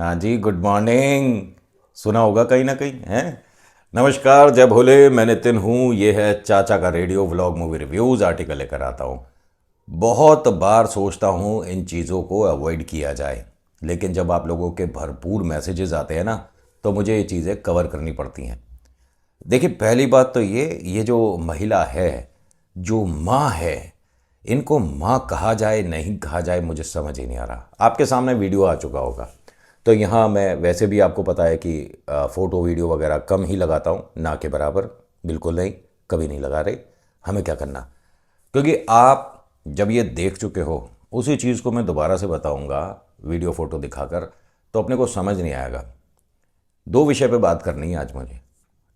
हाँ जी, good morning. सुना होगा कहीं ना कहीं है। नमस्कार, जय भोले। मैं नितिन हूँ। ये है चाचा का radio vlog movie reviews article लेकर आता हूँ। बहुत बार सोचता हूँ इन चीज़ों को अवॉइड किया जाए, लेकिन जब आप लोगों के भरपूर मैसेजेस आते हैं ना, तो मुझे ये चीज़ें कवर करनी पड़ती हैं। देखिए, पहली बात तो ये जो महिला है, जो माँ है, इनको माँ कहा जाए नहीं कहा जाए मुझे समझ ही नहीं आ रहा। आपके सामने वीडियो आ चुका होगा, तो यहाँ मैं वैसे भी आपको पता है कि फ़ोटो वीडियो वगैरह कम ही लगाता हूँ, ना के बराबर। बिल्कुल नहीं, कभी नहीं लगा रहे। हमें क्या करना, क्योंकि आप जब ये देख चुके हो, उसी चीज़ को मैं दोबारा से बताऊँगा वीडियो फ़ोटो दिखाकर, तो अपने को समझ नहीं आएगा। दो विषय पे बात करनी है आज मुझे,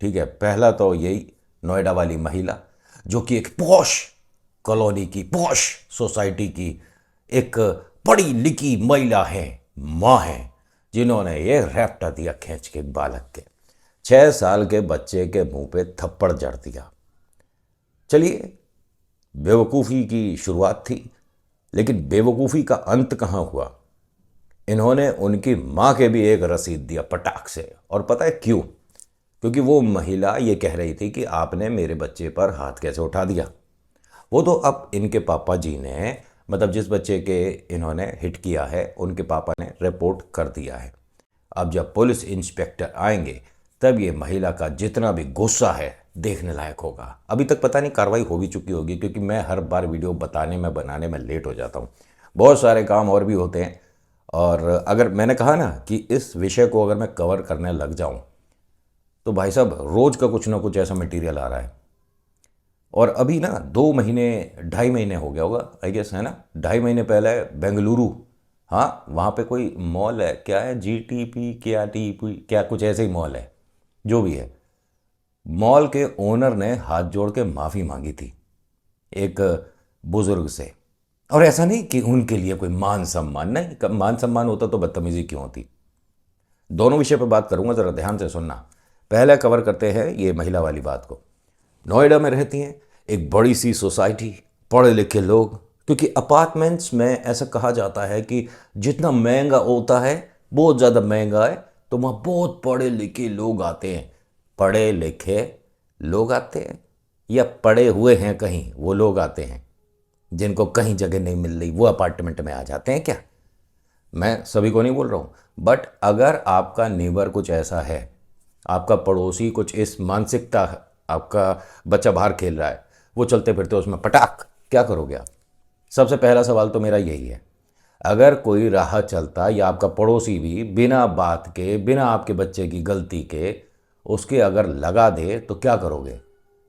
ठीक है। पहला तो यही, नोएडा वाली महिला जो कि एक पॉश कॉलोनी की, पॉश सोसाइटी की एक पढ़ी लिखी महिला है, माँ है, जिन्होंने ये रैप्टा दिया खींच के बालक के, 6 साल के बच्चे के मुंह पे थप्पड़ जड़ दिया। चलिए, बेवकूफ़ी की शुरुआत थी, लेकिन बेवकूफ़ी का अंत कहाँ हुआ। इन्होंने उनकी माँ के भी एक रसीद दिया पटाख से। और पता है क्यों? क्योंकि वो महिला ये कह रही थी कि आपने मेरे बच्चे पर हाथ कैसे उठा दिया। वो तो अब इनके पापा जी ने, मतलब जिस बच्चे के इन्होंने हिट किया है, उनके पापा ने रिपोर्ट कर दिया है। अब जब पुलिस इंस्पेक्टर आएंगे, तब ये महिला का जितना भी गुस्सा है देखने लायक होगा। अभी तक पता नहीं कार्रवाई हो भी चुकी होगी, क्योंकि मैं हर बार वीडियो बताने में बनाने में लेट हो जाता हूँ। बहुत सारे काम और भी होते हैं। और अगर मैंने कहा ना कि इस विषय को अगर मैं कवर करने लग जाऊं, तो भाई साहब रोज़ का कुछ ना कुछ ऐसा मटेरियल आ रहा है। और अभी ना 2 महीने, 2.5 महीने हो गया होगा आई गेस, है ना। 2.5 महीने पहले बेंगलुरु, हाँ, वहाँ पे कोई मॉल है, क्या है, GTP क्या TP क्या, कुछ ऐसे ही मॉल है, जो भी है। मॉल के ओनर ने हाथ जोड़ के माफ़ी मांगी थी एक बुज़ुर्ग से। और ऐसा नहीं कि उनके लिए कोई मान सम्मान, नहीं, मान सम्मान होता तो बदतमीज़ी क्यों होती। दोनों विषय पर बात करूंगा, ज़रा ध्यान से सुनना। पहले कवर करते हैं ये महिला वाली बात को। नोएडा में रहती हैं, एक बड़ी सी सोसाइटी, पढ़े लिखे लोग, क्योंकि अपार्टमेंट्स में ऐसा कहा जाता है कि जितना महंगा होता है, बहुत ज़्यादा महंगा है, तो वहाँ बहुत पढ़े लिखे लोग आते हैं। पढ़े लिखे लोग आते हैं, या पढ़े हुए हैं कहीं वो लोग आते हैं, जिनको कहीं जगह नहीं मिल रही, वो अपार्टमेंट में आ जाते हैं क्या? मैं सभी को नहीं बोल रहा हूँ, बट अगर आपका नेबर कुछ ऐसा है, आपका पड़ोसी कुछ इस मानसिकता है, आपका बच्चा बाहर खेल रहा है, वो चलते फिरते उसमें पटाख, क्या करोगे आप? सबसे पहला सवाल तो मेरा यही है। अगर कोई राह चलता या आपका पड़ोसी भी बिना बात के, बिना आपके बच्चे की गलती के उसके अगर लगा दे, तो क्या करोगे?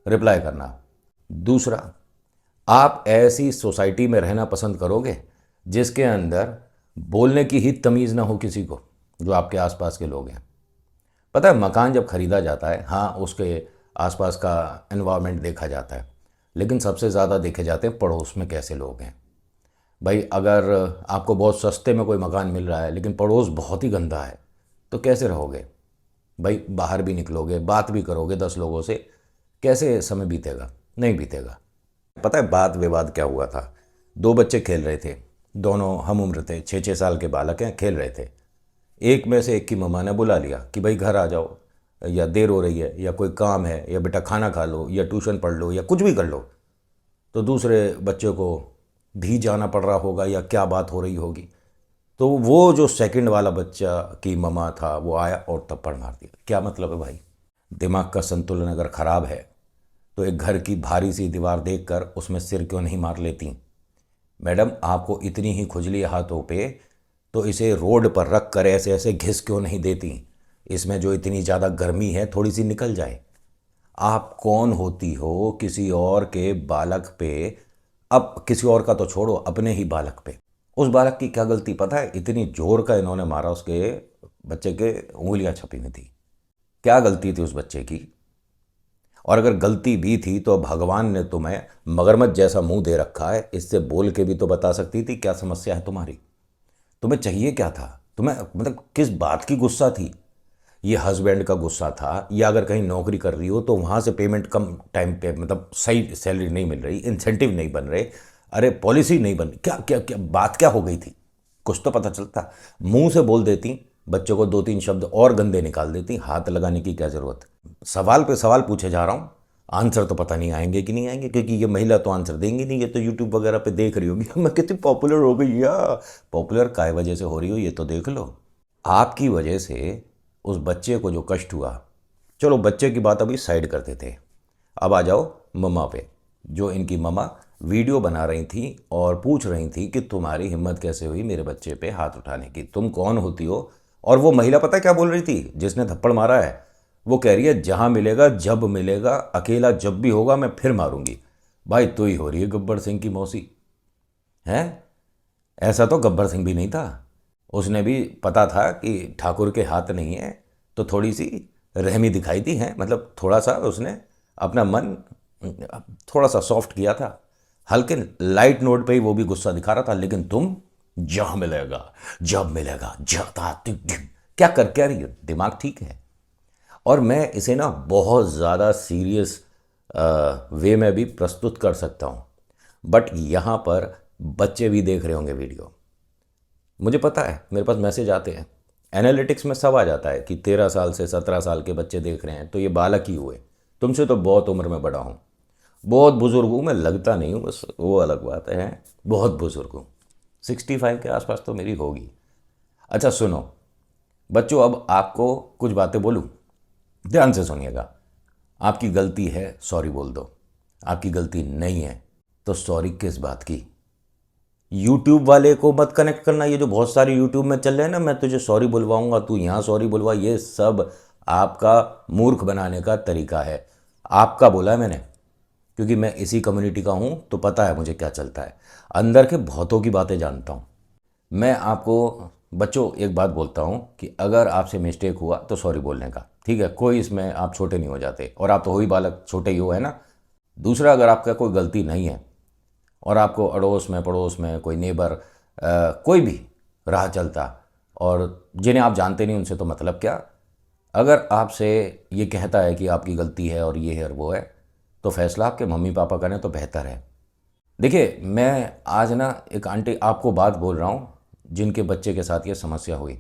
रिप्लाई करना। दूसरा, आप ऐसी सोसाइटी में रहना पसंद करोगे जिसके अंदर बोलने की ही तमीज़ ना हो किसी को, जो आपके आसपास के लोग हैं? पता है, मकान जब ख़रीदा जाता है, हाँ, उसके आसपास का एनवायरनमेंट देखा जाता है, लेकिन सबसे ज़्यादा देखे जाते हैं पड़ोस में कैसे लोग हैं। भाई, अगर आपको बहुत सस्ते में कोई मकान मिल रहा है, लेकिन पड़ोस बहुत ही गंदा है, तो कैसे रहोगे? भाई, बाहर भी निकलोगे, बात भी करोगे 10 लोगों से, कैसे समय बीतेगा? नहीं बीतेगा। पता है बात विवाद क्या हुआ था? दो बच्चे खेल रहे थे, दोनों हम उम्र थे, 6-6 साल के बालक हैं, खेल रहे थे। एक में से एक की मम्मा ने बुला लिया कि भाई घर आ जाओ, या देर हो रही है, या कोई काम है, या बेटा खाना खा लो, या ट्यूशन पढ़ लो, या कुछ भी कर लो। तो दूसरे बच्चे को भी जाना पड़ रहा होगा, या क्या बात हो रही होगी, तो वो जो सेकंड वाला बच्चा की मम्मा था, वो आया और थप्पड़ मार दिया। क्या मतलब है भाई? दिमाग का संतुलन अगर ख़राब है, तो एक घर की भारी सी दीवार देखकर उसमें सिर क्यों नहीं मार लेती? मैडम, आपको इतनी ही खुजली है हाथों पे, तो इसे रोड पर रख कर ऐसे ऐसे घिस क्यों नहीं देती? इसमें जो इतनी ज़्यादा गर्मी है, थोड़ी सी निकल जाए। आप कौन होती हो किसी और के बालक पे, अब किसी और का तो छोड़ो, अपने ही बालक पे। उस बालक की क्या गलती पता है? इतनी जोर का इन्होंने मारा, उसके बच्चे के उंगलियां छपी हुई थी। क्या गलती थी उस बच्चे की? और अगर गलती भी थी, तो भगवान ने तुम्हें मगरमच्छ जैसा मुंह दे रखा है, इससे बोल के भी तो बता सकती थी क्या समस्या है तुम्हारी। तुम्हें चाहिए क्या था? तुम्हें मतलब किस बात की गुस्सा थी? ये हस्बैंड का गुस्सा था, या अगर कहीं नौकरी कर रही हो तो वहाँ से पेमेंट कम टाइम पे, मतलब सही सैलरी नहीं मिल रही, इंसेंटिव नहीं बन रहे, अरे पॉलिसी नहीं बन, क्या क्या क्या बात क्या हो गई थी? कुछ तो पता चलता, मुंह से बोल देती, बच्चों को 2-3 शब्द और गंदे निकाल देती, हाथ लगाने की क्या ज़रूरत। सवाल पे सवाल पूछे जा रहा हूँ, आंसर तो पता नहीं आएंगे कि नहीं आएंगे, क्योंकि ये महिला तो आंसर देंगी नहीं, ये तो यूट्यूब वगैरह पे देख रही होगी मैं कितनी पॉपुलर हो गई, या पॉपुलर काय वजह से हो रही हो ये तो देख लो। आपकी वजह से उस बच्चे को जो कष्ट हुआ, चलो बच्चे की बात अभी साइड करते थे, अब आ जाओ मम्मा पे। जो इनकी मम्मा वीडियो बना रही थी और पूछ रही थी कि तुम्हारी हिम्मत कैसे हुई मेरे बच्चे पे हाथ उठाने की, तुम कौन होती हो। और वो महिला पता क्या बोल रही थी जिसने थप्पड़ मारा है, वो कह रही है जहाँ मिलेगा जब मिलेगा, अकेला जब भी होगा मैं फिर मारूंगी। भाई तू ही हो रही है गब्बर सिंह की मौसी, हैं? ऐसा तो गब्बर सिंह भी नहीं था, उसने भी पता था कि ठाकुर के हाथ नहीं है, तो थोड़ी सी रहमी दिखाई दी है, मतलब थोड़ा सा उसने अपना मन थोड़ा सा सॉफ्ट किया था, हल्के लाइट नोट पे ही वो भी गुस्सा दिखा रहा था। लेकिन तुम जहाँ मिलेगा जब मिलेगा जाता क्या कर क्या रही हो, दिमाग ठीक है? और मैं इसे ना बहुत ज़्यादा सीरियस वे में भी प्रस्तुत कर सकता हूँ, बट यहाँ पर बच्चे भी देख रहे होंगे वीडियो, मुझे पता है, मेरे पास मैसेज आते हैं, एनालिटिक्स में सब आ जाता है कि 13 साल से 17 साल के बच्चे देख रहे हैं, तो ये बालक ही हुए। तुमसे तो बहुत उम्र में बड़ा हूँ, बहुत बुज़ुर्ग हूँ, मैं लगता नहीं हूँ, बस वो अलग बात है, बहुत बुज़ुर्ग हूँ, 65 के आसपास तो मेरी होगी। अच्छा सुनो बच्चों, अब आपको कुछ बातें बोलूँ, ध्यान से सुनिएगा। आपकी गलती है, सॉरी बोल दो। आपकी गलती नहीं है तो सॉरी किस बात की। यूट्यूब वाले को मत कनेक्ट करना, ये जो बहुत सारे यूट्यूब में चल रहे हैं ना, मैं तुझे सॉरी बुलवाऊंगा, तू यहाँ सॉरी बुलवा, ये सब आपका मूर्ख बनाने का तरीका है। आपका बोला है मैंने, क्योंकि मैं इसी कम्युनिटी का हूँ, तो पता है मुझे क्या चलता है, अंदर के बहुतों की बातें जानता हूँ। मैं आपको बच्चों एक बात बोलता हूँ कि अगर आपसे मिस्टेक हुआ तो सॉरी बोलने का, ठीक है, कोई इसमें आप छोटे नहीं हो जाते, और आप तो हो ही बालक, छोटे ही हो, है ना। दूसरा, अगर आपका कोई गलती नहीं है और आपको अड़ोस में पड़ोस में कोई नेबर कोई भी राह चलता, और जिन्हें आप जानते नहीं उनसे तो मतलब क्या, अगर आपसे ये कहता है कि आपकी गलती है और ये है और वो है, तो फैसला आपके मम्मी पापा करें तो बेहतर है। देखिए मैं आज ना एक आंटी आपको बात बोल रहा हूँ जिनके बच्चे के साथ ये समस्या हुई।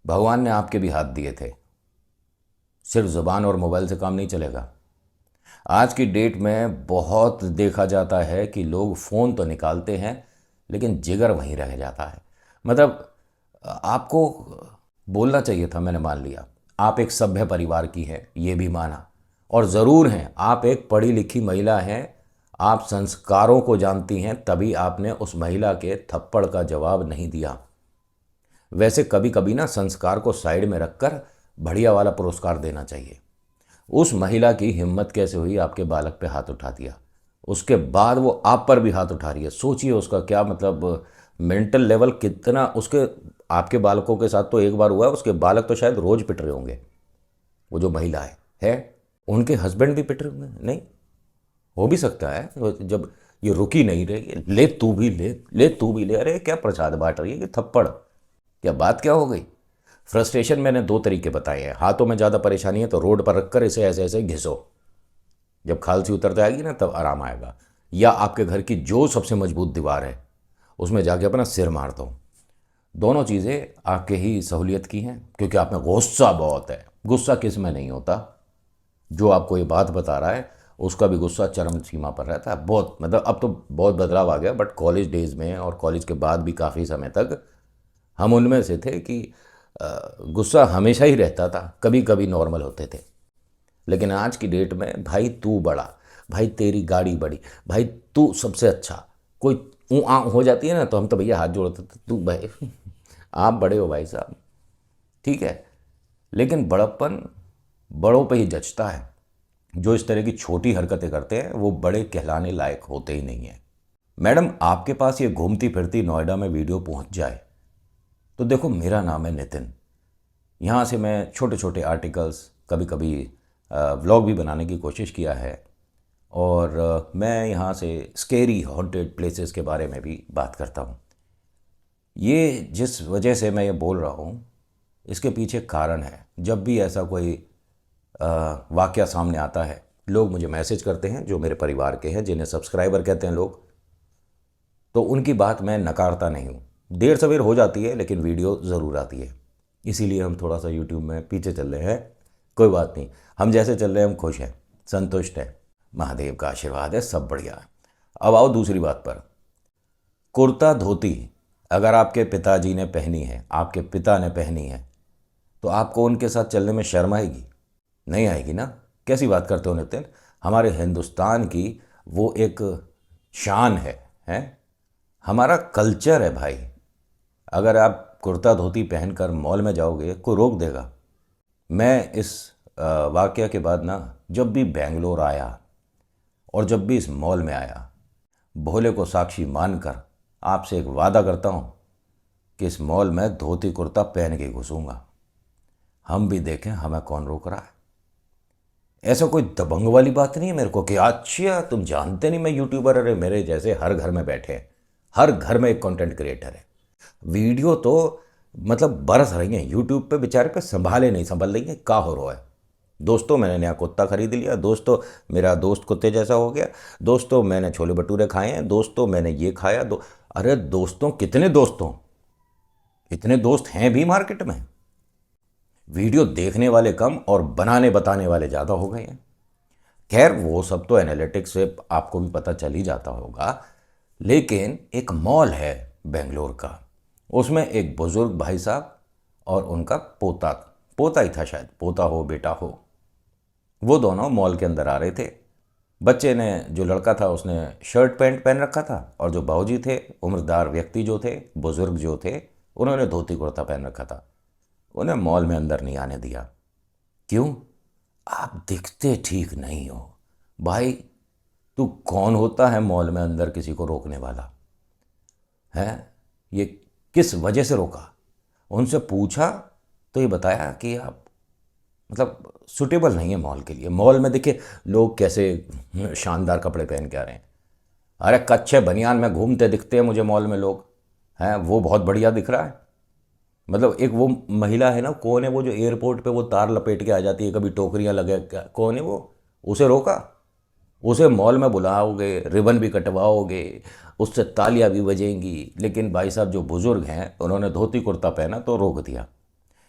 भगवान ने आपके भी हाथ दिए थे, सिर्फ ज़ुबान और मोबाइल से काम नहीं चलेगा। आज की डेट में बहुत देखा जाता है कि लोग फ़ोन तो निकालते हैं लेकिन जिगर वहीं रह जाता है। मतलब आपको बोलना चाहिए था, मैंने मान लिया आप एक सभ्य परिवार की है, ये भी माना, और ज़रूर हैं आप एक पढ़ी लिखी महिला हैं, आप संस्कारों को जानती हैं, तभी आपने उस महिला के थप्पड़ का जवाब नहीं दिया। वैसे कभी कभी ना संस्कार को साइड में रखकर बढ़िया वाला पुरस्कार देना चाहिए। उस महिला की हिम्मत कैसे हुई आपके बालक पे हाथ उठा दिया, उसके बाद वो आप पर भी हाथ उठा रही है, सोचिए उसका क्या मतलब मेंटल लेवल कितना उसके। आपके बालकों के साथ तो एक बार हुआ है, उसके बालक तो शायद रोज पिट रहे होंगे। वो जो महिला है उनके हस्बैंड भी पिट रहे होंगे, नहीं हो भी सकता है, जब ये रुकी नहीं रही, ले तू भी ले, ले तू भी ले, अरे क्या प्रसाद बांट रही है कि थप्पड़, क्या बात क्या हो गई। फ्रस्ट्रेशन मैंने दो तरीके बताए हैं, हाथों में ज़्यादा परेशानी है तो रोड पर रखकर इसे ऐसे ऐसे घिसो, जब खालसी उतर जाएगी ना तब आराम आएगा, या आपके घर की जो सबसे मजबूत दीवार है उसमें जाके अपना सिर मार दो। दोनों चीज़ें आपके ही सहूलियत की हैं, क्योंकि आप में गुस्सा बहुत है। गुस्सा किस में नहीं होता, जो आपको ये बात बता रहा है उसका भी गुस्सा चरम सीमा पर रहता है बहुत, मतलब अब तो बहुत बदलाव आ गया, बट कॉलेज डेज में और कॉलेज के बाद भी काफ़ी समय तक हम उनमें से थे कि गुस्सा हमेशा ही रहता था, कभी कभी नॉर्मल होते थे। लेकिन आज की डेट में भाई तू बड़ा, भाई तेरी गाड़ी बड़ी, भाई तू सबसे अच्छा, कोई ऊ आ हो जाती है ना तो हम तो भैया हाथ जोड़ते थे, तू भाई आप बड़े हो भाई साहब, ठीक है। लेकिन बड़प्पन बड़ों पे ही जचता है, जो इस तरह की छोटी हरकतें करते हैं वो बड़े कहलाने लायक होते ही नहीं हैं। मैडम आपके पास ये घूमती फिरती नोएडा में वीडियो पहुंच जाए तो देखो मेरा नाम है नितिन, यहाँ से मैं छोटे छोटे आर्टिकल्स, कभी कभी व्लॉग भी बनाने की कोशिश किया है, और मैं यहाँ से स्केरी हॉन्टेड प्लेसेस के बारे में भी बात करता हूँ। ये जिस वजह से मैं ये बोल रहा हूँ इसके पीछे कारण है, जब भी ऐसा कोई वाकया सामने आता है लोग मुझे मैसेज करते हैं, जो मेरे परिवार के हैं, जिन्हें सब्सक्राइबर कहते हैं लोग, तो उनकी बात मैं नकारता नहीं हूँ, देर सवेर हो जाती है लेकिन वीडियो ज़रूर आती है। इसीलिए हम थोड़ा सा यूट्यूब में पीछे चल रहे हैं। कोई बात नहीं, हम जैसे चल रहे हैं हम खुश हैं, संतुष्ट हैं, महादेव का आशीर्वाद है, सब बढ़िया है। अब आओ दूसरी बात पर। कुर्ता धोती अगर आपके पिताजी ने पहनी है, आपके पिता ने पहनी है, तो आपको उनके साथ चलने में शर्म आएगी? नहीं आएगी ना। कैसी बात करते हो नितिन, हमारे हिंदुस्तान की वो एक शान है, हमारा कल्चर है भाई। अगर आप कुर्ता धोती पहनकर मॉल में जाओगे कोई रोक देगा? मैं इस वाकया के बाद ना जब भी बेंगलोर आया और जब भी इस मॉल में आया, भोले को साक्षी मानकर आपसे एक वादा करता हूँ कि इस मॉल में धोती कुर्ता पहन के घुसूंगा। हम भी देखें हमें कौन रोक रहा है। ऐसा कोई दबंग वाली बात नहीं है मेरे को कि अच्छा तुम जानते नहीं मैं यूट्यूबर, अरे मेरे जैसे हर घर में बैठे हैं, हर घर में एक कंटेंट क्रिएटर है। वीडियो तो मतलब बरस रही हैं यूट्यूब पे, बेचारे पे संभाले नहीं संभल रही है, का हो रहा है। दोस्तों मैंने नया कुत्ता खरीद लिया, दोस्तों मेरा दोस्त कुत्ते जैसा हो गया, दोस्तों मैंने छोले भटूरे खाए हैं, दोस्तों मैंने ये खाया। अरे दोस्तों कितने दोस्तों, इतने दोस्त हैं भी मार्केट में। वीडियो देखने वाले कम और बनाने बताने वाले ज़्यादा हो गए हैं। खैर वो सब तो एनालिटिक्स से आपको भी पता चल ही जाता होगा। लेकिन एक मॉल है बेंगलोर का, उसमें एक बुजुर्ग भाई साहब और उनका पोता, पोता ही था शायद, पोता हो बेटा हो, वो दोनों मॉल के अंदर आ रहे थे। बच्चे ने, जो लड़का था उसने शर्ट पैंट पहन रखा था, और जो बाबूजी थे, उम्रदार व्यक्ति जो थे, बुजुर्ग जो थे, उन्होंने धोती कुर्ता पहन रखा था। उन्हें मॉल में अंदर नहीं आने दिया। क्यों? आप दिखते ठीक नहीं हो भाई। तू कौन होता है मॉल में अंदर किसी को रोकने वाला है? ये किस वजह से रोका? उनसे पूछा तो ये बताया कि आप मतलब सुटेबल नहीं है मॉल के लिए। मॉल में देखिए लोग कैसे शानदार कपड़े पहन के आ रहे हैं। अरे कच्छे बनियान में घूमते दिखते हैं मुझे मॉल में लोग, हैं वो बहुत बढ़िया दिख रहा है। मतलब एक वो महिला है ना, कौन है वो जो एयरपोर्ट पे वो तार लपेट के आ जाती है, कभी टोकरियां लगे, कौन है वो? उसे रोका? उसे मॉल में बुलाओगे, रिबन भी कटवाओगे, उससे तालियां भी बजेंगी। लेकिन भाई साहब जो बुज़ुर्ग हैं उन्होंने धोती कुर्ता पहना तो रोक दिया।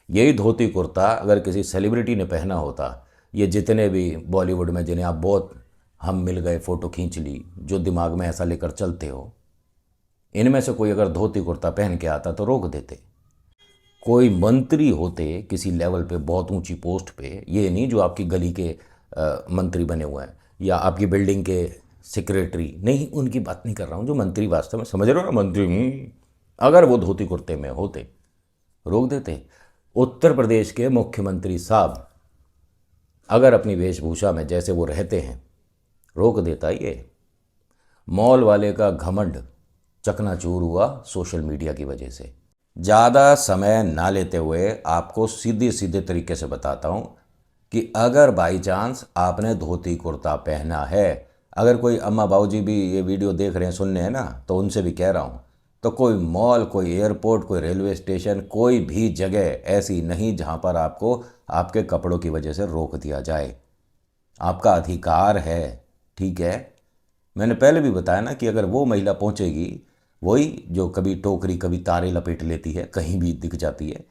यही धोती कुर्ता अगर किसी सेलिब्रिटी ने पहना होता, ये जितने भी बॉलीवुड में जिन्हें आप बहुत हम मिल गए फ़ोटो खींच ली, जो दिमाग में ऐसा लेकर चलते हो, इनमें से कोई अगर धोती कुर्ता पहन के आता तो रोक देते। कोई मंत्री होते किसी लेवल पे, बहुत ऊंची पोस्ट पे, ये नहीं जो आपकी गली के मंत्री बने हुए हैं या आपकी बिल्डिंग के सेक्रेटरी, नहीं उनकी बात नहीं कर रहा हूँ, जो मंत्री वास्तव में, समझ रहे हो ना मंत्री, अगर वो धोती कुर्ते में होते रोक देते। उत्तर प्रदेश के मुख्यमंत्री साहब अगर अपनी वेशभूषा में जैसे वो रहते हैं रोक देता। ये मॉल वाले का घमंड चकनाचूर हुआ सोशल मीडिया की वजह से। ज़्यादा समय ना लेते हुए आपको सीधे सीधे तरीके से बताता हूँ कि अगर बाई चांस आपने धोती कुर्ता पहना है, अगर कोई अम्मा बाबूजी भी ये वीडियो देख रहे हैं, सुनने हैं ना, तो उनसे भी कह रहा हूँ, तो कोई मॉल, कोई एयरपोर्ट, कोई रेलवे स्टेशन, कोई भी जगह ऐसी नहीं जहाँ पर आपको आपके कपड़ों की वजह से रोक दिया जाए। आपका अधिकार है, ठीक है। मैंने पहले भी बताया ना कि अगर वो महिला पहुँचेगी, वही जो कभी टोकरी कभी तारे लपेट लेती है, कहीं भी दिख जाती है,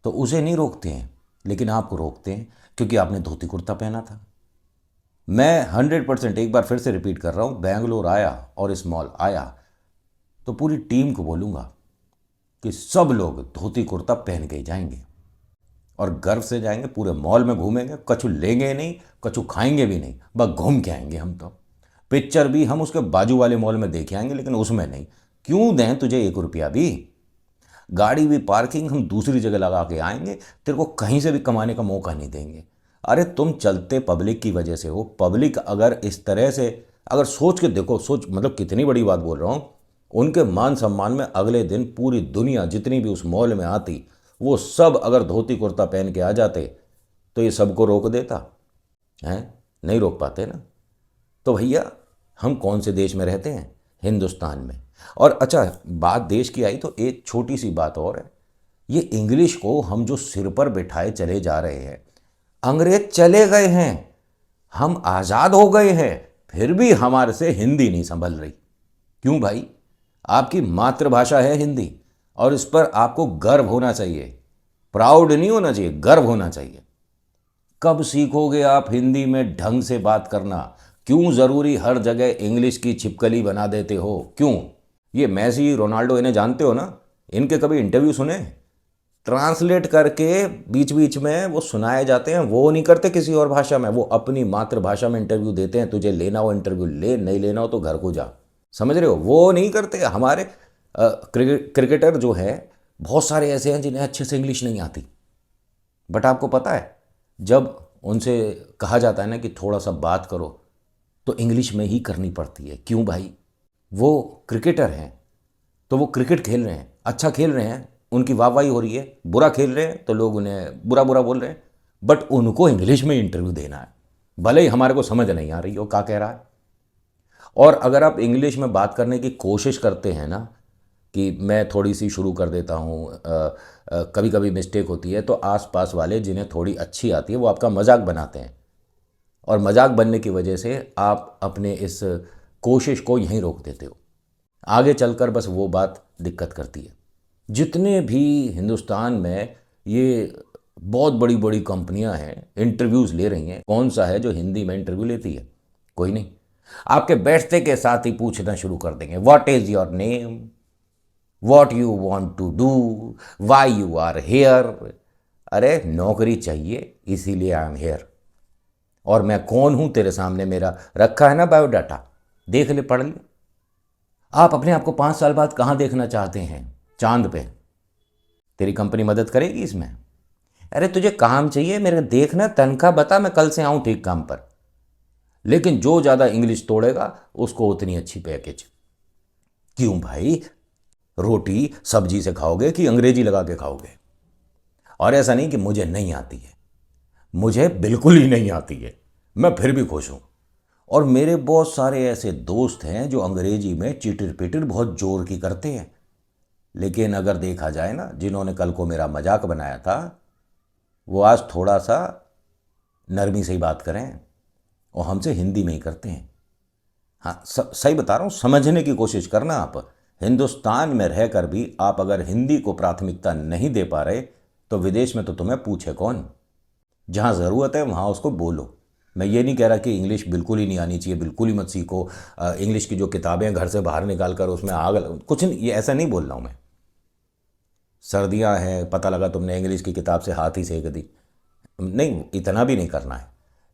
तो उसे नहीं रोकते हैं, लेकिन आपको रोकते हैं क्योंकि आपने धोती कुर्ता पहना था। मैं 100% एक बार फिर से रिपीट कर रहा हूँ, बेंगलोर आया और इस मॉल आया तो पूरी टीम को बोलूँगा कि सब लोग धोती कुर्ता पहन के ही जाएंगे और गर्व से जाएंगे, पूरे मॉल में घूमेंगे, कछु लेंगे नहीं, कछु खाएंगे भी नहीं, बस घूम के आएंगे। हम तो पिक्चर भी हम उसके बाजू वाले मॉल में देखे आएंगे, लेकिन उसमें नहीं। क्यों दें तुझे 1 रुपया भी? गाड़ी भी पार्किंग हम दूसरी जगह लगा के आएंगे, तेरे को कहीं से भी कमाने का मौका नहीं देंगे। अरे तुम चलते पब्लिक की वजह से हो। पब्लिक अगर इस तरह से, अगर सोच के देखो, सोच मतलब कितनी बड़ी बात बोल रहा हूँ, उनके मान सम्मान में अगले दिन पूरी दुनिया जितनी भी उस मॉल में आती, वो सब अगर धोती कुर्ता पहन के आ जाते तो ये सबको रोक देता है? नहीं रोक पाते ना। तो भैया हम कौन से देश में रहते हैं? हिंदुस्तान में। और अच्छा बात देश की आई तो एक छोटी सी बात और है, ये इंग्लिश को हम जो सिर पर बिठाए चले जा रहे हैं, अंग्रेज चले गए हैं, हम आज़ाद हो गए हैं, फिर भी हमारे से हिंदी नहीं संभल रही। क्यों भाई? आपकी मातृभाषा है हिंदी और इस पर आपको गर्व होना चाहिए। प्राउड नहीं होना चाहिए, गर्व होना चाहिए। कब सीखोगे आप हिंदी में ढंग से बात करना? क्यों ज़रूरी हर जगह इंग्लिश की छिपकली बना देते हो? क्यों? ये मैसी, रोनाल्डो, इन्हें जानते हो ना? इनके कभी इंटरव्यू सुने? ट्रांसलेट करके बीच बीच में वो सुनाए जाते हैं। वो नहीं करते किसी और भाषा में, वो अपनी मातृभाषा में इंटरव्यू देते हैं। तुझे लेना हो इंटरव्यू ले, नहीं लेना हो तो घर को जा। समझ रहे हो? वो नहीं करते। हमारे क्रिकेटर जो है, बहुत सारे ऐसे हैं जिन्हें अच्छे से इंग्लिश नहीं आती। बट आपको पता है, जब उनसे कहा जाता है ना कि थोड़ा सा बात करो, तो इंग्लिश में ही करनी पड़ती है। क्यों भाई? वो क्रिकेटर हैं, तो वो क्रिकेट खेल रहे हैं, अच्छा खेल रहे हैं, उनकी वाहवाही हो रही है। बुरा खेल रहे हैं तो लोग उन्हें बुरा बुरा बोल रहे हैं। बट उनको इंग्लिश में इंटरव्यू देना है, भले ही हमारे को समझ नहीं आ रही हो क्या कह रहा है। और अगर आप इंग्लिश में बात करने की कोशिश करते हैं ना, कि मैं थोड़ी सी शुरू कर देता हूँ, कभी कभी मिस्टेक होती है, तो आसपास वाले जिन्हें थोड़ी अच्छी आती है वो आपका मजाक बनाते हैं। और मजाक बनने की वजह से आप अपने इस कोशिश को यहीं रोक देते हो। आगे चलकर बस वो बात दिक्कत करती है। जितने भी हिंदुस्तान में ये बहुत बड़ी बड़ी कंपनियां हैं, इंटरव्यूज़ ले रही हैं, कौन सा है जो हिंदी में इंटरव्यू लेती है? कोई नहीं। आपके बैठते के साथ ही पूछना शुरू कर देंगे, what is your name, what you want to do, why you are here. अरे नौकरी चाहिए, इसीलिए आई एम हेयर। और मैं कौन हूं तेरे सामने मेरा रखा है ना बायोडाटा, देख ले, पढ़ ले। आप अपने आप को 5 साल बाद कहाँ देखना चाहते हैं? चांद पे? तेरी कंपनी मदद करेगी इसमें? अरे तुझे काम चाहिए, मेरे देखना, तनख्वाह बता, मैं कल से आऊं ठीक काम पर। लेकिन जो ज़्यादा इंग्लिश तोड़ेगा उसको उतनी अच्छी पैकेज। क्यों भाई? रोटी सब्जी से खाओगे कि अंग्रेजी लगा के खाओगे? और ऐसा नहीं कि मुझे नहीं आती है, मुझे बिल्कुल ही नहीं आती है, मैं फिर भी खुश हूं। और मेरे बहुत सारे ऐसे दोस्त हैं जो अंग्रेजी में चिटिर पिटिर बहुत जोर की करते हैं। लेकिन अगर देखा जाए ना, जिन्होंने कल को मेरा मजाक बनाया था, वो आज थोड़ा सा नरमी से ही बात करें और हमसे हिंदी में ही करते हैं। हाँ, सही बता रहा हूँ, समझने की कोशिश करना। आप हिंदुस्तान में रहकर भी आप अगर हिंदी को प्राथमिकता नहीं दे पा रहे, तो विदेश में तो तुम्हें पूछे कौन। जहाँ ज़रूरत है वहाँ उसको बोलो। मैं ये नहीं कह रहा कि इंग्लिश बिल्कुल ही नहीं आनी चाहिए, बिल्कुल ही मत सीखो। इंग्लिश की जो किताबें घर से बाहर निकाल कर उसमें आग, कुछ नहीं, ये ऐसा नहीं बोल रहा हूँ मैं। सर्दियाँ हैं, पता लगा तुमने इंग्लिश की किताब से हाथ ही सेक दी, नहीं, इतना भी नहीं करना है।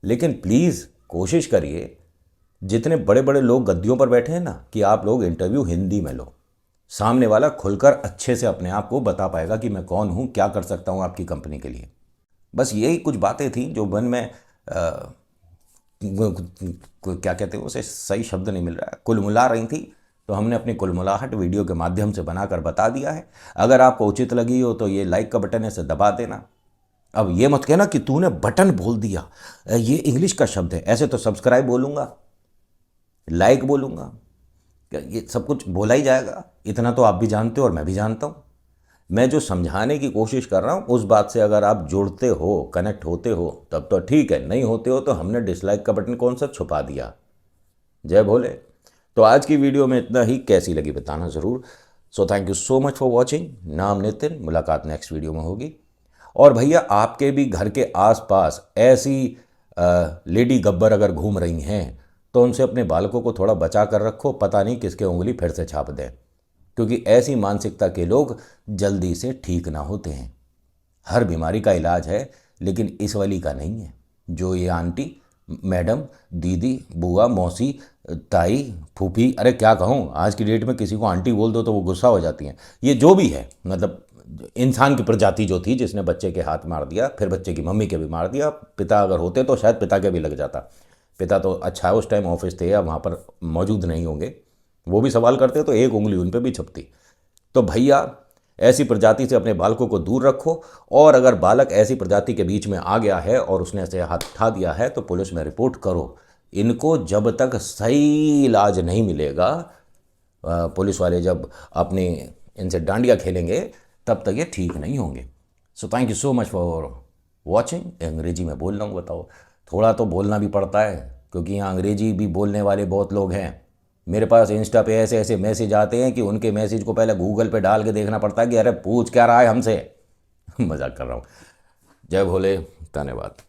लेकिन प्लीज़ कोशिश करिए, जितने बड़े बड़े लोग गद्दियों पर बैठे हैं ना, कि आप लोग इंटरव्यू हिंदी में लो। सामने वाला खुलकर अच्छे से अपने आप को बता पाएगा कि मैं कौन हूँ, क्या कर सकता हूँ आपकी कंपनी के लिए। बस यही कुछ बातें थी जो मन में क्या कहते हैं उसे, सही शब्द नहीं मिल रहा है, कुलमुला रही थी। तो हमने अपनी कुलमुलाहट वीडियो के माध्यम से बनाकर बता दिया है। अगर आपको उचित लगी हो तो ये लाइक का बटन है, इसे दबा देना। अब ये मत कहना कि तूने बटन बोल दिया, ये इंग्लिश का शब्द है। ऐसे तो सब्सक्राइब बोलूँगा, लाइक बोलूँगा, ये सब कुछ बोला ही जाएगा। इतना तो आप भी जानते हो और मैं भी जानता हूँ। मैं जो समझाने की कोशिश कर रहा हूँ उस बात से अगर आप जुड़ते हो, कनेक्ट होते हो, तब तो ठीक है। नहीं होते हो तो हमने डिसलाइक का बटन कौन सा छुपा दिया। जय भोले। तो आज की वीडियो में इतना ही, कैसी लगी बताना ज़रूर। So thank you so much for watching. नाम नितिन, मुलाकात नेक्स्ट वीडियो में होगी। और भैया, आपके भी घर के आसपास ऐसी लेडी गब्बर अगर घूम रही हैं, तो उनसे अपने बालकों को थोड़ा बचा कर रखो, पता नहीं किसके उंगली फिर से छाप दें। क्योंकि ऐसी मानसिकता के लोग जल्दी से ठीक ना होते हैं। हर बीमारी का इलाज है, लेकिन इस वाली का नहीं है। जो ये आंटी, मैडम, दीदी, बुआ, मौसी, ताई, फूफी, अरे क्या कहूँ, आज की डेट में किसी को आंटी बोल दो तो वो गुस्सा हो जाती हैं। ये जो भी है, मतलब इंसान की प्रजाति जो थी, जिसने बच्चे के हाथ मार दिया, फिर बच्चे की मम्मी के भी मार दिया। पिता अगर होते तो शायद पिता के भी लग जाता। पिता तो अच्छा उस टाइम ऑफिस थे या वहाँ पर मौजूद नहीं होंगे, वो भी सवाल करते तो एक उंगली उन पर भी छपती। तो भैया, ऐसी प्रजाति से अपने बालकों को दूर रखो। और अगर बालक ऐसी प्रजाति के बीच में आ गया है और उसने ऐसे हाथ उठा दिया है, तो पुलिस में रिपोर्ट करो। इनको जब तक सही इलाज नहीं मिलेगा, पुलिस वाले जब अपने इनसे डांडिया खेलेंगे, तब तक ये ठीक नहीं होंगे। So thank you so much for watching. अंग्रेजी में बोल रहा हूँ, बताओ, थोड़ा तो बोलना भी पड़ता है, क्योंकि यहाँ अंग्रेजी भी बोलने वाले बहुत लोग हैं। मेरे पास इंस्टा पे ऐसे ऐसे मैसेज आते हैं कि उनके मैसेज को पहले गूगल पे डाल के देखना पड़ता है कि अरे पूछ क्या रहा है हमसे। मजाक कर रहा हूँ। जय भोले, धन्यवाद।